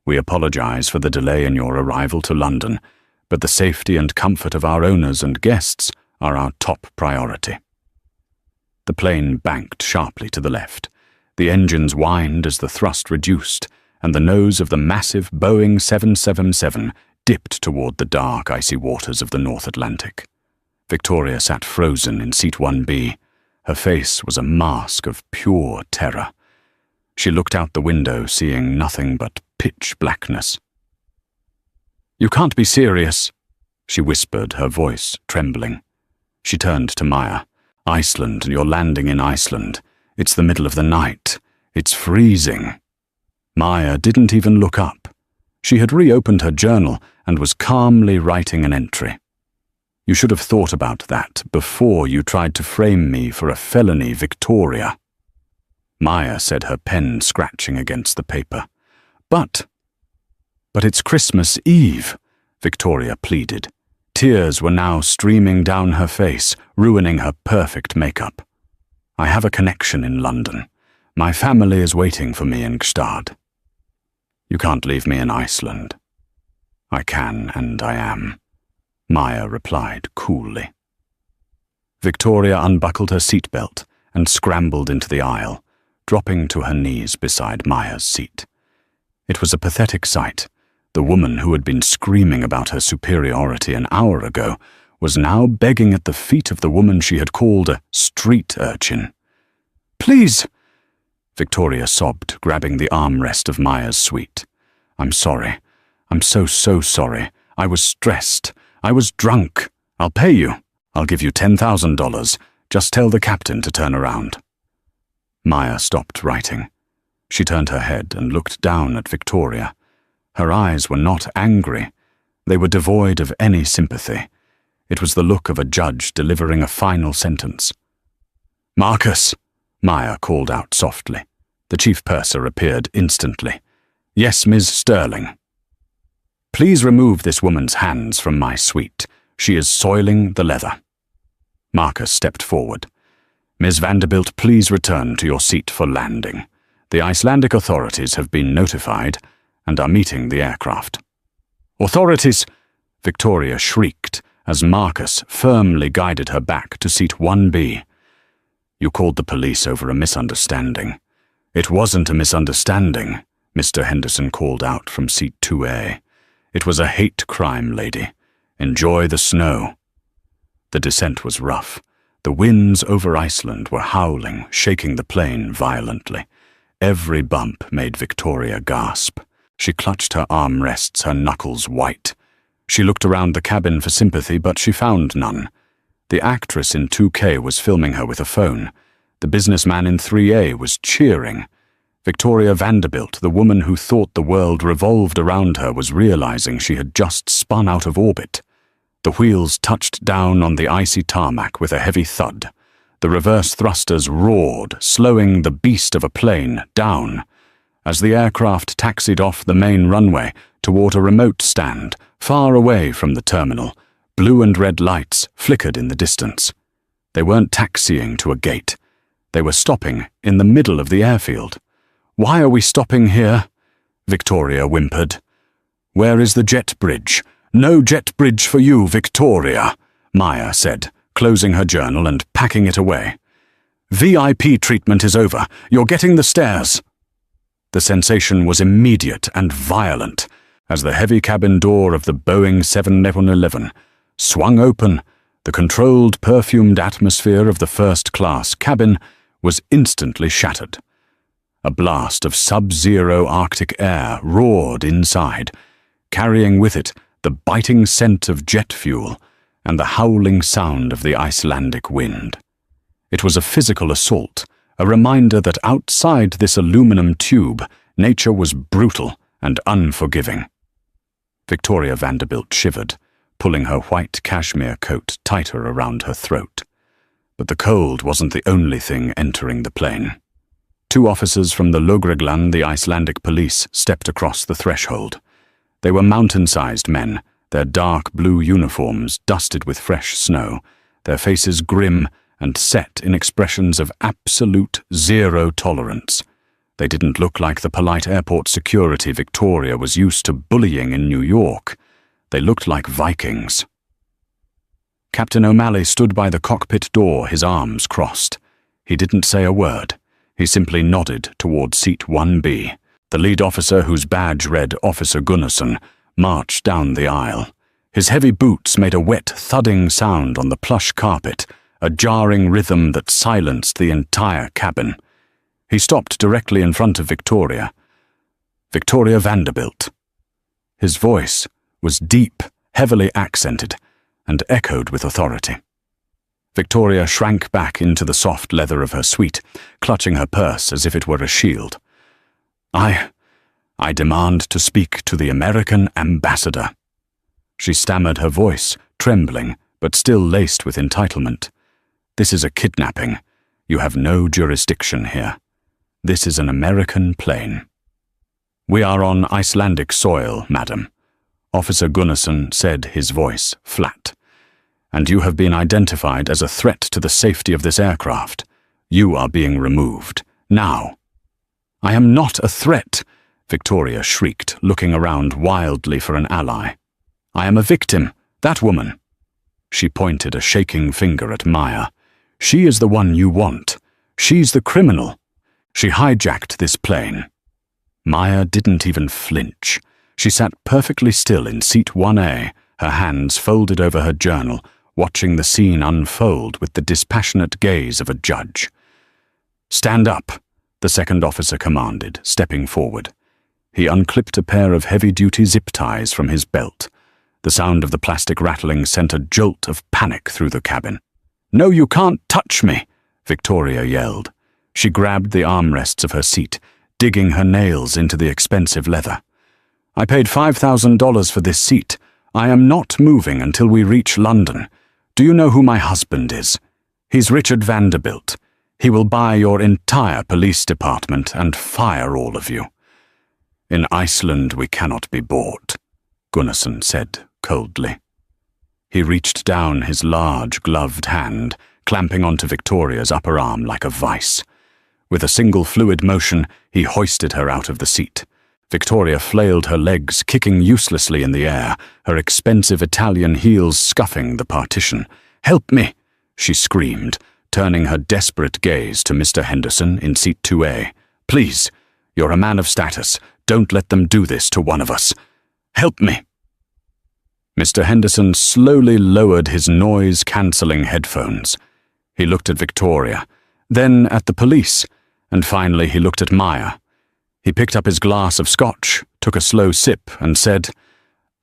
We apologize for the delay in your arrival to London, but the safety and comfort of our owners and guests are our top priority." The plane banked sharply to the left. The engines whined as the thrust reduced, and the nose of the massive Boeing 777 dipped toward the dark, icy waters of the North Atlantic. Victoria sat frozen in seat 1B. Her face was a mask of pure terror. She looked out the window, seeing nothing but pitch blackness. "You can't be serious," she whispered, her voice trembling. She turned to Maya. "Iceland, you're landing in Iceland. It's the middle of the night. It's freezing." Maya didn't even look up. She had reopened her journal and was calmly writing an entry. "You should have thought about that before you tried to frame me for a felony, Victoria." Maya said, her pen scratching against the paper. But it's Christmas Eve," Victoria pleaded. Tears were now streaming down her face, ruining her perfect makeup. "I have a connection in London. My family is waiting for me in Gstad." "You can't leave me in Iceland." "I can, and I am," Maya replied coolly. Victoria unbuckled her seatbelt and scrambled into the aisle, dropping to her knees beside Maya's seat. It was a pathetic sight. The woman who had been screaming about her superiority an hour ago was now begging at the feet of the woman she had called a street urchin. "Please!" Victoria sobbed, grabbing the armrest of Maya's suite. "I'm sorry. I'm so sorry. I was stressed. I was drunk. I'll pay you. I'll give you $10,000. Just tell the captain to turn around." Maya stopped writing. She turned her head and looked down at Victoria. Her eyes were not angry. They were devoid of any sympathy. It was the look of a judge delivering a final sentence. "Marcus!" Maya called out softly. The chief purser appeared instantly. "Yes, Ms. Sterling." "Please remove this woman's hands from my suite. She is soiling the leather." Marcus stepped forward. "Ms. Vanderbilt, please return to your seat for landing. The Icelandic authorities have been notified and are meeting the aircraft." "Authorities!" Victoria shrieked as Marcus firmly guided her back to seat 1B. "You called the police over a misunderstanding." "It wasn't a misunderstanding," Mr. Henderson called out from seat 2A. "It was a hate crime, lady. Enjoy the snow." The descent was rough. The winds over Iceland were howling, shaking the plane violently. Every bump made Victoria gasp. She clutched her armrests, her knuckles white. She looked around the cabin for sympathy, but she found none. The actress in 2K was filming her with a phone. The businessman in 3A was cheering. Victoria Vanderbilt, the woman who thought the world revolved around her, was realizing she had just spun out of orbit. The wheels touched down on the icy tarmac with a heavy thud. The reverse thrusters roared, slowing the beast of a plane down. As the aircraft taxied off the main runway toward a remote stand, far away from the terminal, blue and red lights flickered in the distance. They weren't taxiing to a gate. They were stopping in the middle of the airfield. "Why are we stopping here?" Victoria whimpered. "Where is the jet bridge?" "No jet bridge for you, Victoria," Maya said, closing her journal and packing it away. "VIP treatment is over. You're getting the stairs." The sensation was immediate and violent as the heavy cabin door of the Boeing 711 swung open. The controlled, perfumed atmosphere of the first-class cabin was instantly shattered. A blast of sub-zero Arctic air roared inside, carrying with it the biting scent of jet fuel and the howling sound of the Icelandic wind. It was a physical assault, a reminder that outside this aluminum tube, nature was brutal and unforgiving. Victoria Vanderbilt shivered, pulling her white cashmere coat tighter around her throat. But the cold wasn't the only thing entering the plane. 2 officers from the Lögreglan, the Icelandic police, stepped across the threshold. They were mountain-sized men, their dark blue uniforms dusted with fresh snow, their faces grim and set in expressions of absolute zero tolerance. They didn't look like the polite airport security Victoria was used to bullying in New York. They looked like Vikings. Captain O'Malley stood by the cockpit door, his arms crossed. He didn't say a word. He simply nodded toward seat 1B. The lead officer, whose badge read Officer Gunnarsson, marched down the aisle. His heavy boots made a wet, thudding sound on the plush carpet, a jarring rhythm that silenced the entire cabin. He stopped directly in front of Victoria. "Victoria Vanderbilt." His voice was deep, heavily accented, and echoed with authority. Victoria shrank back into the soft leather of her suite, clutching her purse as if it were a shield. I demand to speak to the American ambassador." She stammered, her voice trembling, but still laced with entitlement. "This is a kidnapping. You have no jurisdiction here. This is an American plane." "We are on Icelandic soil, madam," Officer Gunnarsson said, his voice flat. "And you have been identified as a threat to the safety of this aircraft. You are being removed. Now." "I am not a threat," Victoria shrieked, looking around wildly for an ally. "I am a victim. That woman." She pointed a shaking finger at Maya. "She is the one you want. She's the criminal. She hijacked this plane." Maya didn't even flinch. She sat perfectly still in seat 1A, her hands folded over her journal, watching the scene unfold with the dispassionate gaze of a judge. "Stand up," the second officer commanded, stepping forward. He unclipped a pair of heavy-duty zip ties from his belt. The sound of the plastic rattling sent a jolt of panic through the cabin. "No, you can't touch me," Victoria yelled. She grabbed the armrests of her seat, digging her nails into the expensive leather. "I paid $5,000 for this seat. I am not moving until we reach London. Do you know who my husband is? He's Richard Vanderbilt. He will buy your entire police department and fire all of you." "In Iceland we cannot be bought," Gunnarsson said coldly. He reached down his large, gloved hand, clamping onto Victoria's upper arm like a vice. With a single fluid motion, he hoisted her out of the seat. Victoria flailed her legs, kicking uselessly in the air, her expensive Italian heels scuffing the partition. "Help me!" she screamed, turning her desperate gaze to Mr. Henderson in seat 2A. "Please, you're a man of status. Don't let them do this to one of us. Help me!" Mr. Henderson slowly lowered his noise-cancelling headphones. He looked at Victoria, then at the police, and finally he looked at Maya. He picked up his glass of scotch, took a slow sip, and said,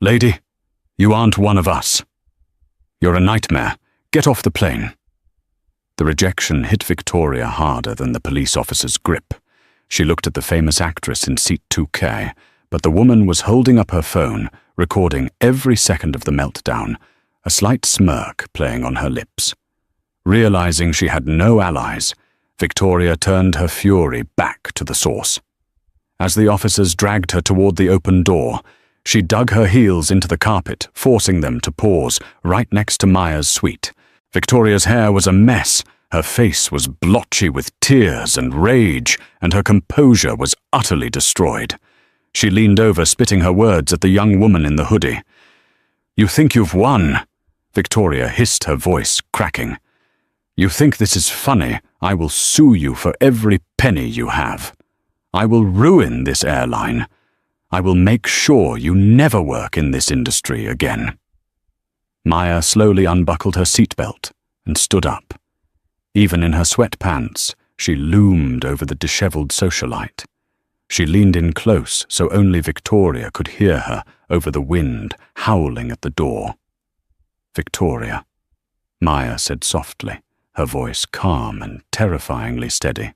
"Lady, you aren't one of us. You're a nightmare. Get off the plane." The rejection hit Victoria harder than the police officer's grip. She looked at the famous actress in seat 2K, but the woman was holding up her phone, recording every second of the meltdown, a slight smirk playing on her lips. Realizing she had no allies, Victoria turned her fury back to the source. As the officers dragged her toward the open door, she dug her heels into the carpet, forcing them to pause right next to Maya's suite. Victoria's hair was a mess, her face was blotchy with tears and rage, and her composure was utterly destroyed. She leaned over, spitting her words at the young woman in the hoodie. "You think you've won?" Victoria hissed, her voice cracking. "You think this is funny? I will sue you for every penny you have. I will ruin this airline. I will make sure you never work in this industry again." Maya slowly unbuckled her seatbelt and stood up. Even in her sweatpants, she loomed over the disheveled socialite. She leaned in close so only Victoria could hear her over the wind howling at the door. "Victoria," Maya said softly, her voice calm and terrifyingly steady.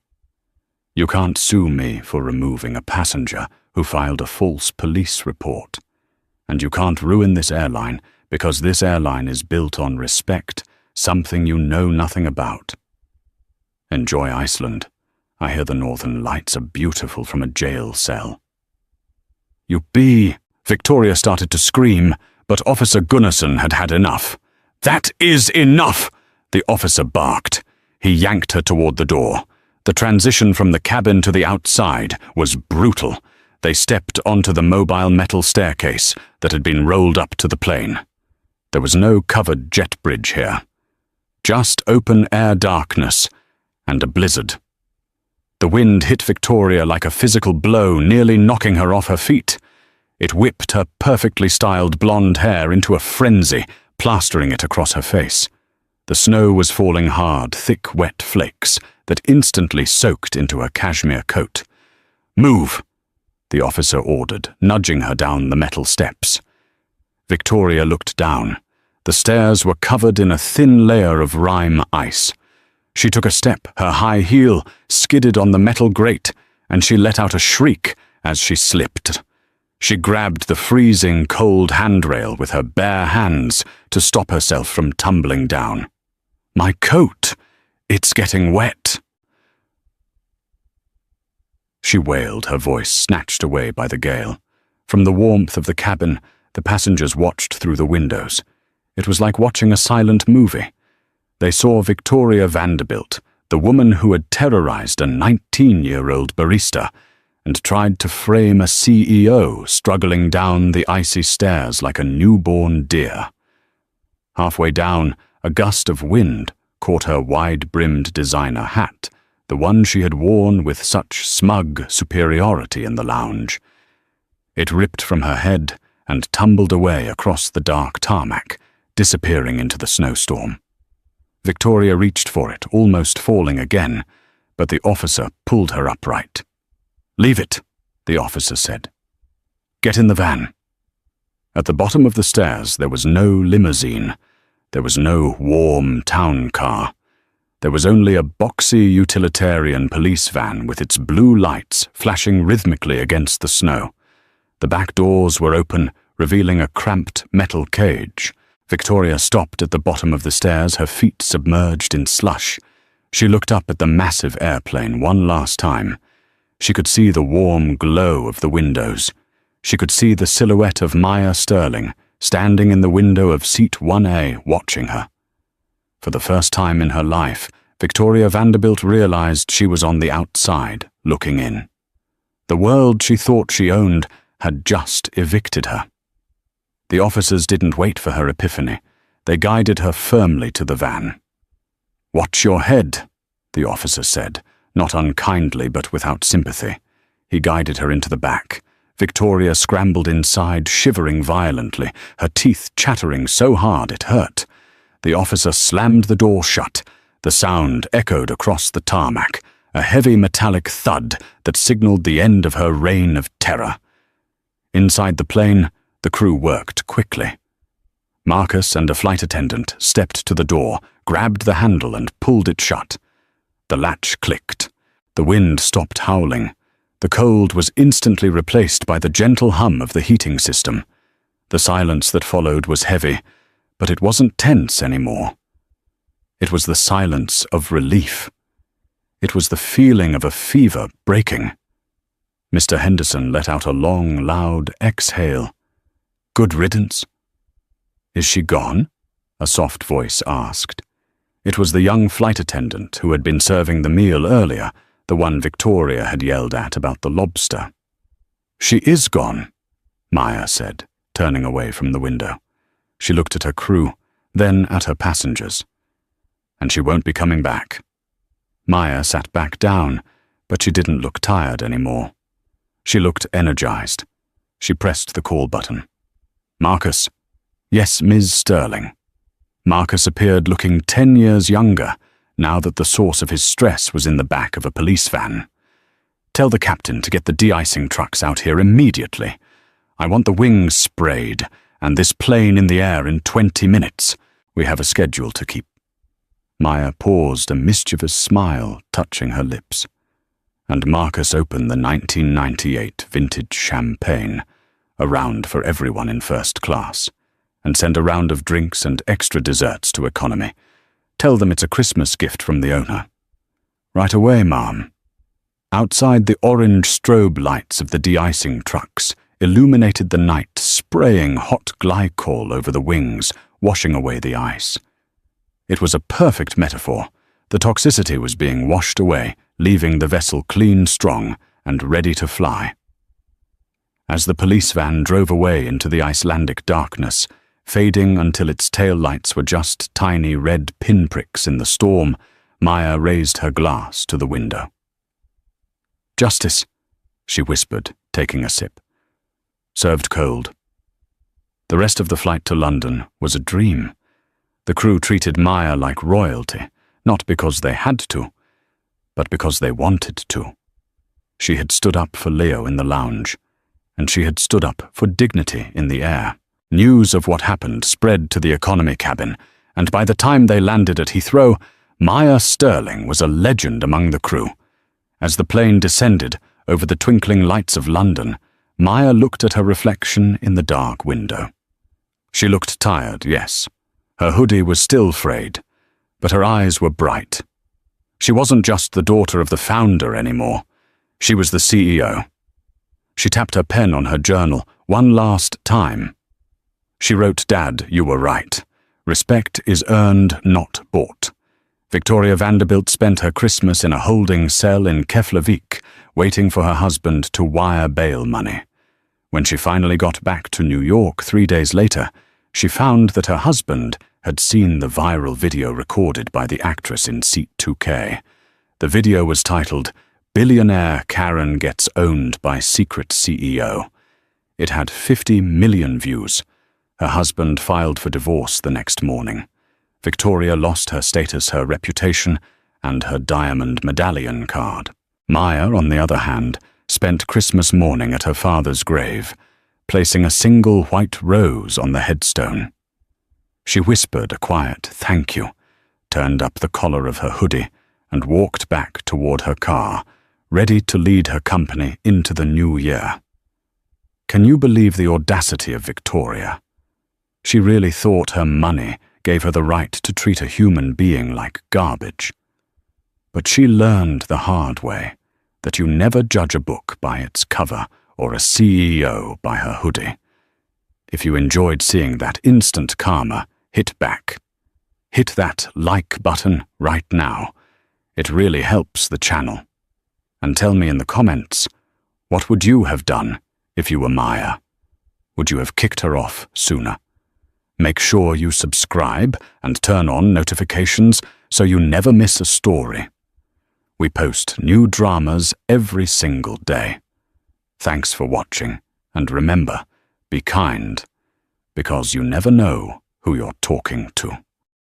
"You can't sue me for removing a passenger who filed a false police report. And you can't ruin this airline because this airline is built on respect, something you know nothing about. Enjoy Iceland. I hear the northern lights are beautiful from a jail cell." Victoria started to scream, but Officer Gunnarsson had had enough. "That is enough!" the officer barked. He yanked her toward the door. The transition from the cabin to the outside was brutal. They stepped onto the mobile metal staircase that had been rolled up to the plane. There was no covered jet bridge here. Just open-air darkness and a blizzard. The wind hit Victoria like a physical blow, nearly knocking her off her feet. It whipped her perfectly styled blonde hair into a frenzy, plastering it across her face. The snow was falling hard, thick, wet flakes that instantly soaked into her cashmere coat. "Move," the officer ordered, nudging her down the metal steps. Victoria looked down. The stairs were covered in a thin layer of rime ice. She took a step, her high heel skidded on the metal grate, and she let out a shriek as she slipped. She grabbed the freezing cold handrail with her bare hands to stop herself from tumbling down. "My coat! It's getting wet!" She wailed, her voice snatched away by the gale. From the warmth of the cabin, the passengers watched through the windows. It was like watching a silent movie. They saw Victoria Vanderbilt, the woman who had terrorized a 19-year-old barista and tried to frame a CEO struggling down the icy stairs like a newborn deer. Halfway down, a gust of wind caught her wide-brimmed designer hat, the one she had worn with such smug superiority in the lounge. It ripped from her head and tumbled away across the dark tarmac, disappearing into the snowstorm. Victoria reached for it, almost falling again, but the officer pulled her upright. "Leave it," the officer said. "Get in the van." At the bottom of the stairs there was no limousine. There was no warm town car. There was only a boxy utilitarian police van with its blue lights flashing rhythmically against the snow. The back doors were open, revealing a cramped metal cage. Victoria stopped at the bottom of the stairs, her feet submerged in slush. She looked up at the massive airplane one last time. She could see the warm glow of the windows. She could see the silhouette of Maya Sterling, standing in the window of seat 1A, watching her. For the first time in her life, Victoria Vanderbilt realized she was on the outside, looking in. The world she thought she owned had just evicted her. The officers didn't wait for her epiphany. They guided her firmly to the van. "Watch your head," the officer said, not unkindly but without sympathy. He guided her into the back. Victoria scrambled inside, shivering violently, her teeth chattering so hard it hurt. The officer slammed the door shut. The sound echoed across the tarmac, a heavy metallic thud that signaled the end of her reign of terror. Inside the plane, the crew worked quickly. Marcus and a flight attendant stepped to the door, grabbed the handle and pulled it shut. The latch clicked. The wind stopped howling. The cold was instantly replaced by the gentle hum of the heating system. The silence that followed was heavy, but it wasn't tense anymore. It was the silence of relief. It was the feeling of a fever breaking. Mr. Henderson let out a long, loud exhale. "Good riddance." "Is she gone?" a soft voice asked. It was the young flight attendant who had been serving the meal earlier, the one Victoria had yelled at about the lobster. "She is gone," Maya said, turning away from the window. She looked at her crew, then at her passengers. "And she won't be coming back." Maya sat back down, but she didn't look tired anymore. She looked energized. She pressed the call button. "Marcus." "Yes, Ms. Sterling." Marcus appeared looking 10 years younger, now that the source of his stress was in the back of a police van. "Tell the captain to get the de-icing trucks out here immediately. I want the wings sprayed, and this plane in the air in 20 minutes. We have a schedule to keep." Maya paused, a mischievous smile touching her lips. And Marcus opened the 1998 vintage champagne, a round for everyone in first class, and sent a round of drinks and extra desserts to economy. "Tell them it's a Christmas gift from the owner." "Right away, ma'am." Outside, the orange strobe lights of the de-icing trucks illuminated the night, spraying hot glycol over the wings, washing away the ice. It was a perfect metaphor. The toxicity was being washed away, leaving the vessel clean, strong, and ready to fly. As the police van drove away into the Icelandic darkness, fading until its tail lights were just tiny red pinpricks in the storm, Maya raised her glass to the window. "Justice," she whispered, taking a sip. "Served cold." The rest of the flight to London was a dream. The crew treated Maya like royalty, not because they had to, but because they wanted to. She had stood up for Leo in the lounge, and she had stood up for dignity in the air. News of what happened spread to the economy cabin, and by the time they landed at Heathrow, Maya Sterling was a legend among the crew. As the plane descended over the twinkling lights of London, Maya looked at her reflection in the dark window. She looked tired, yes. Her hoodie was still frayed, but her eyes were bright. She wasn't just the daughter of the founder anymore. She was the CEO. She tapped her pen on her journal one last time. She wrote, "Dad, you were right. Respect is earned, not bought." Victoria Vanderbilt spent her Christmas in a holding cell in Keflavik, waiting for her husband to wire bail money. When she finally got back to New York 3 days later, she found that her husband had seen the viral video recorded by the actress in Seat 2K. The video was titled, "Billionaire Karen Gets Owned by Secret CEO." It had 50 million views. Her husband filed for divorce the next morning. Victoria lost her status, her reputation, and her diamond medallion card. Maya, on the other hand, spent Christmas morning at her father's grave, placing a single white rose on the headstone. She whispered a quiet thank you, turned up the collar of her hoodie, and walked back toward her car, ready to lead her company into the new year. Can you believe the audacity of Victoria? She really thought her money gave her the right to treat a human being like garbage. But she learned the hard way that you never judge a book by its cover or a CEO by her hoodie. If you enjoyed seeing that instant karma, hit back. Hit that like button right now. It really helps the channel. And tell me in the comments, what would you have done if you were Maya? Would you have kicked her off sooner? Make sure you subscribe and turn on notifications so you never miss a story. We post new dramas every single day. Thanks for watching, and remember, be kind, because you never know who you're talking to.